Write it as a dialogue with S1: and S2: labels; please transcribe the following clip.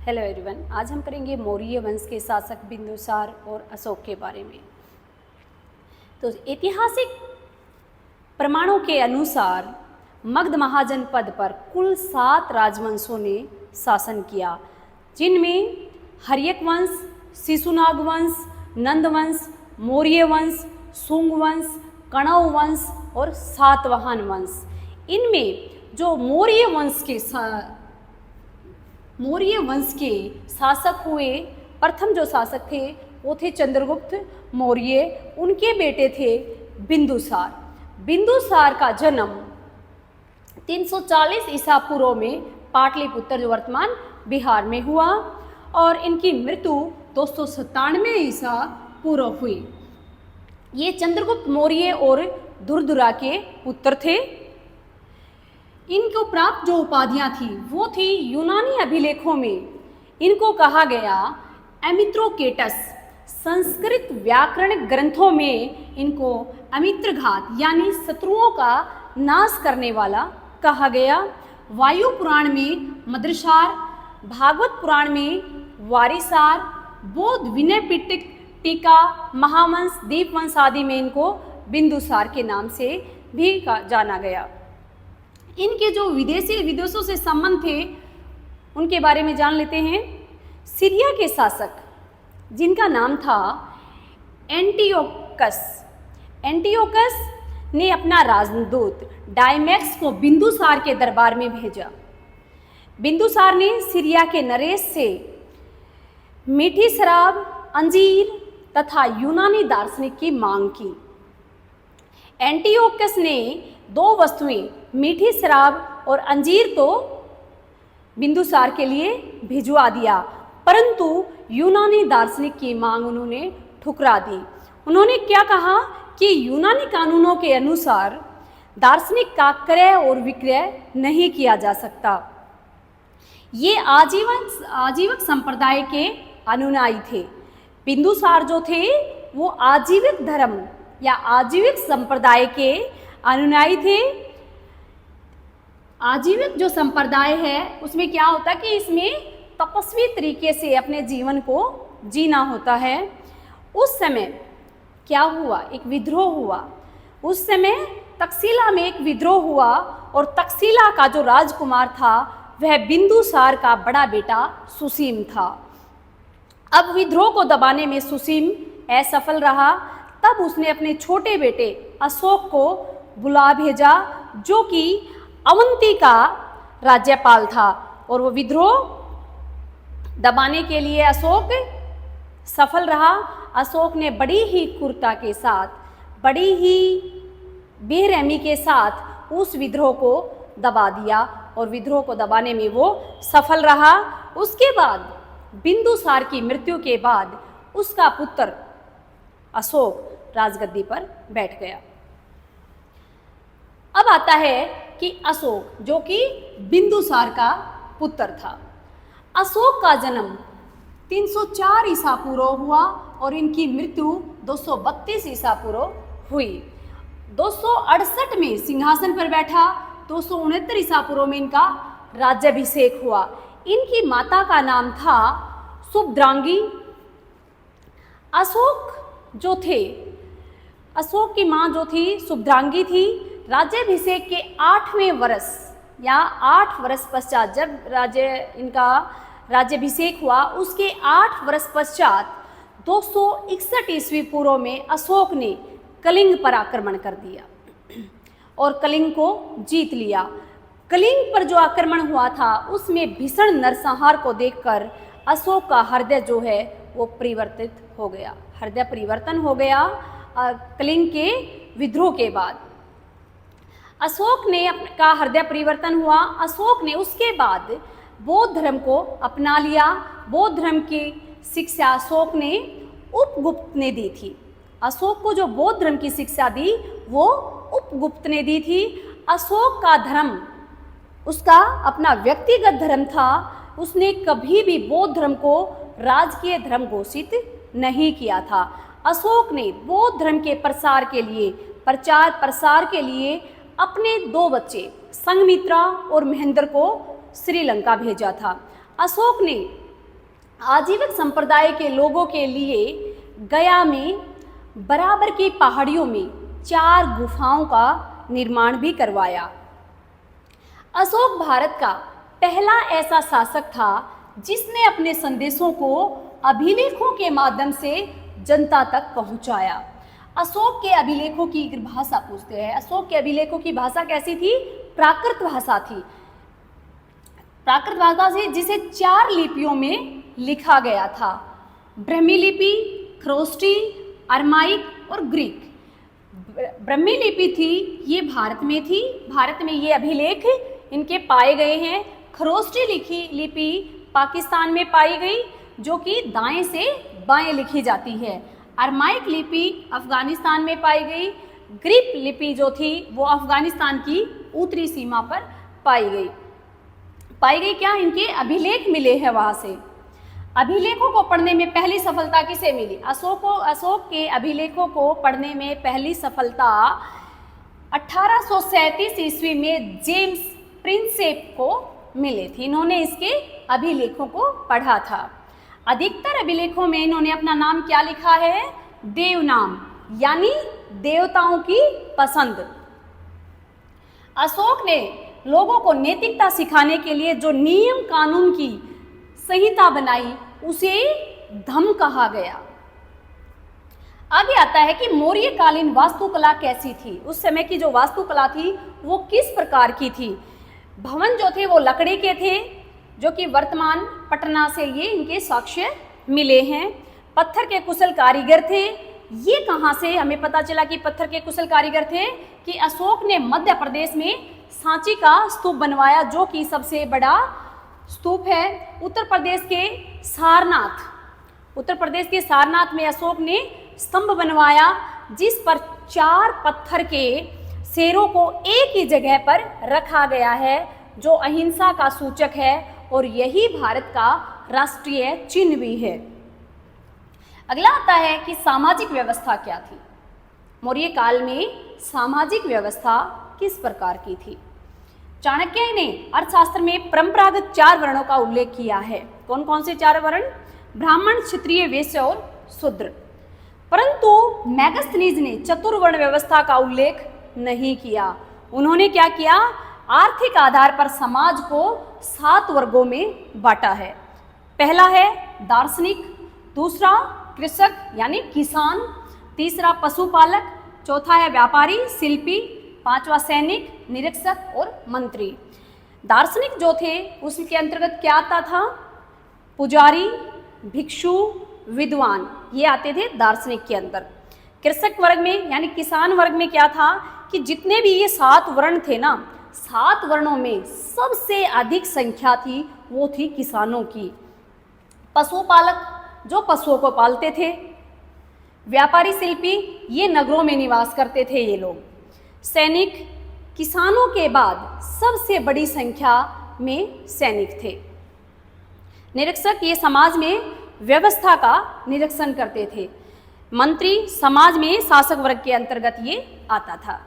S1: Hello everyone, आज हम करेंगे मौर्य वंश के शासक बिंदुसार और अशोक के बारे में। तो ऐतिहासिक प्रमाणों के अनुसार मगध महाजनपद पर कुल 7 राजवंशों ने शासन किया, जिनमें हर्यक वंश, शिशुनाग वंश, नंद वंश, मौर्य वंश, शुंग वंश, कणव वंश और सातवाहन वंश। इनमें जो मौर्य वंश के शासक हुए, प्रथम जो शासक थे वो थे चंद्रगुप्त मौर्य। उनके बेटे थे बिंदुसार। बिंदुसार का जन्म 340 ईसा पूर्व में पाटलिपुत्र जो वर्तमान बिहार में हुआ और इनकी मृत्यु 297 ईसा पूर्व हुई। ये चंद्रगुप्त मौर्य और दुर्दुरा के पुत्र थे। इनको प्राप्त जो उपाधियां थी वो थी यूनानी अभिलेखों में इनको कहा गया एमित्रोकेटस। संस्कृत व्याकरण ग्रंथों में इनको अमित्रघात यानी शत्रुओं का नाश करने वाला कहा गया। वायु पुराण में मद्रसार, भागवत पुराण में वारिसार, बौद्ध विनय पिटक टीका, महावंश, दीपवंश आदि में इनको बिंदुसार के नाम से भी जाना गया। इनके जो विदेशों से संबंध थे उनके बारे में जान लेते हैं। सीरिया के शासक जिनका नाम था एंटियोकस ने अपना राजदूत डायमैक्स को बिंदुसार के दरबार में भेजा। बिंदुसार ने सीरिया के नरेश से मीठी शराब, अंजीर तथा यूनानी दार्शनिक की मांग की। एंटियोकस ने 2 वस्तुएं, मीठी शराब और अंजीर तो बिंदुसार के लिए भिजवा दिया, परंतु यूनानी दार्शनिक की मांग उन्होंने ठुकरा दी। उन्होंने क्या कहा कि यूनानी कानूनों के अनुसार दार्शनिक का क्रय और विक्रय नहीं किया जा सकता। ये आजीवक संप्रदाय के अनुयायी थे। बिंदुसार जो थे वो आजीविक धर्म या आजीविक संप्रदाय के अनुयायी थे। आजीविक जो संप्रदाय है उसमें क्या होता है कि इसमें तपस्वी तरीके से अपने जीवन को जीना होता है। उस समय क्या हुआ, एक विद्रोह हुआ। उस समय तक्षशिला में एक विद्रोह हुआ और तक्षशिला का जो राजकुमार था वह बिंदुसार का बड़ा बेटा सुसीम था। अब विद्रोह को दबाने में सुसीम असफल रहा। तब उसने अपने छोटे बेटे अशोक को बुला भेजा, जो कि अवंती का राज्यपाल था, और वो विद्रोह दबाने के लिए अशोक सफल रहा। अशोक ने बड़ी ही क्रूरता के साथ, बड़ी ही बेरहमी के साथ उस विद्रोह को दबा दिया और विद्रोह को दबाने में वो सफल रहा। उसके बाद बिंदुसार की मृत्यु के बाद उसका पुत्र अशोक राजगद्दी पर बैठ गया। अब आता है कि अशोक जो कि बिंदुसार का पुत्र था। अशोक का जन्म 304 ईसा पूर्व हुआ और इनकी मृत्यु 232 ईसा पूर्व हुई। 268 में सिंहासन पर बैठा, 269 ईसा पूर्व में इनका राज्याभिषेक हुआ। इनकी माता का नाम था सुभद्रांगी। अशोक की माँ जो थी सुभद्रांगी थी। राज्याभिषेक के 8वें वर्ष या 8 वर्ष पश्चात जब इनका राज्याभिषेक हुआ, उसके 8 वर्ष पश्चात 261 ईस्वी पूर्व में अशोक ने कलिंग पर आक्रमण कर दिया और कलिंग को जीत लिया। कलिंग पर जो आक्रमण हुआ था उसमें भीषण नरसंहार को देखकर अशोक का हृदय जो है वो परिवर्तित हो गया। हृदय परिवर्तन हो गया कलिंग के विद्रोह के बाद। अशोक ने का हृदय परिवर्तन हुआ। अशोक ने उसके बाद बौद्ध धर्म को अपना लिया। बौद्ध धर्म की शिक्षा अशोक ने उपगुप्त ने दी थी। अशोक को जो बौद्ध धर्म की शिक्षा दी वो उपगुप्त ने दी थी। अशोक का धर्म उसका अपना व्यक्तिगत धर्म था। उसने कभी भी बौद्ध धर्म को राजकीय धर्म घोषित नहीं किया था। अशोक ने बौद्ध धर्म के प्रचार प्रसार के लिए अपने 2 बच्चे संघमित्रा और महेंद्र को श्रीलंका भेजा था। अशोक ने आजीविक संप्रदाय के लोगों के लिए गया में बराबर की पहाड़ियों में 4 गुफाओं का निर्माण भी करवाया। अशोक भारत का पहला ऐसा शासक था जिसने अपने संदेशों को अभिलेखों के माध्यम से जनता तक पहुंचाया। अशोक के अभिलेखों की भाषा पूछते हैं, अशोक के अभिलेखों की भाषा कैसी थी? प्राकृत भाषा थी। प्राकृत भाषा से जिसे 4 लिपियों में लिखा गया था, ब्रह्मी लिपि, खरोष्टी, अरमाइक और ग्रीक। ब्रह्मी लिपि थी, ये भारत में थी, भारत में ये अभिलेख इनके पाए गए हैं। खरोष्टी लिपि पाकिस्तान में पाई गई, जो कि दाएं से बाएं लिखी जाती है। अरमाइक लिपि अफगानिस्तान में पाई गई। ग्रीक लिपि जो थी वो अफगानिस्तान की उत्तरी सीमा पर पाई गई। क्या? इनके अभिलेख मिले हैं वहाँ से। अभिलेखों को पढ़ने में पहली सफलता किसे मिली? अशोक के अभिलेखों को पढ़ने में पहली सफलता 1837 ईस्वी में जेम्स प्रिंसेप को मिली थी। इन्होंने इसके अभिलेखों को पढ़ा था। अधिकतर अभिलेखों में इन्होंने अपना नाम क्या लिखा है? देव नाम, यानी देवताओं की पसंद। अशोक ने लोगों को नैतिकता सिखाने के लिए जो नियम कानून की संहिता बनाई उसे धम्म कहा गया। आगे आता है कि मौर्यकालीन वास्तुकला कैसी थी। उस समय की जो वास्तुकला थी वो किस प्रकार की थी? भवन जो थे वो लकड़ी के थे, जो कि वर्तमान पटना से ये इनके साक्ष्य मिले हैं। पत्थर के कुशल कारीगर थे। ये कहाँ से हमें पता चला कि पत्थर के कुशल कारीगर थे? कि अशोक ने मध्य प्रदेश में सांची का स्तूप बनवाया, जो कि सबसे बड़ा स्तूप है। उत्तर प्रदेश के सारनाथ में अशोक ने स्तंभ बनवाया, जिस पर 4 पत्थर के शेरों को एक ही जगह पर रखा गया है, जो अहिंसा का सूचक है और यही भारत का राष्ट्रीय चिन्ह भी है। अगला आता है कि सामाजिक व्यवस्था क्या थी। मौर्य काल में सामाजिक व्यवस्था किस प्रकार की थी? चाणक्य ने अर्थशास्त्र में परंपरागत 4 वर्णों का उल्लेख किया है। कौन कौन से 4 वर्ण? ब्राह्मण, क्षत्रिय, वैश्य और शूद्र। परंतु मैगस्थनीज ने चतुर्वर्ण व्यवस्था का उल्लेख नहीं किया। उन्होंने क्या किया? आर्थिक आधार पर समाज को 7 वर्गों में बांटा है। पहला है दार्शनिक, दूसरा कृषक यानी किसान, तीसरा पशुपालक, चौथा है व्यापारी, शिल्पी, 5वां सैनिक, निरीक्षक और मंत्री। दार्शनिक जो थे उसके अंतर्गत क्या आता था? पुजारी, भिक्षु, विद्वान, ये आते थे दार्शनिक के अंदर। कृषक वर्ग में यानी किसान वर्ग में क्या था कि जितने भी ये 7 वर्ण थे ना, 7 वर्णों में सबसे अधिक संख्या थी वो थी किसानों की। पशुपालक जो पशुओं को पालते थे। व्यापारी, शिल्पी, ये नगरों में निवास करते थे ये लोग। सैनिक, किसानों के बाद सबसे बड़ी संख्या में सैनिक थे। निरीक्षक, ये समाज में व्यवस्था का निरीक्षण करते थे। मंत्री समाज में शासक वर्ग के अंतर्गत ये आता था।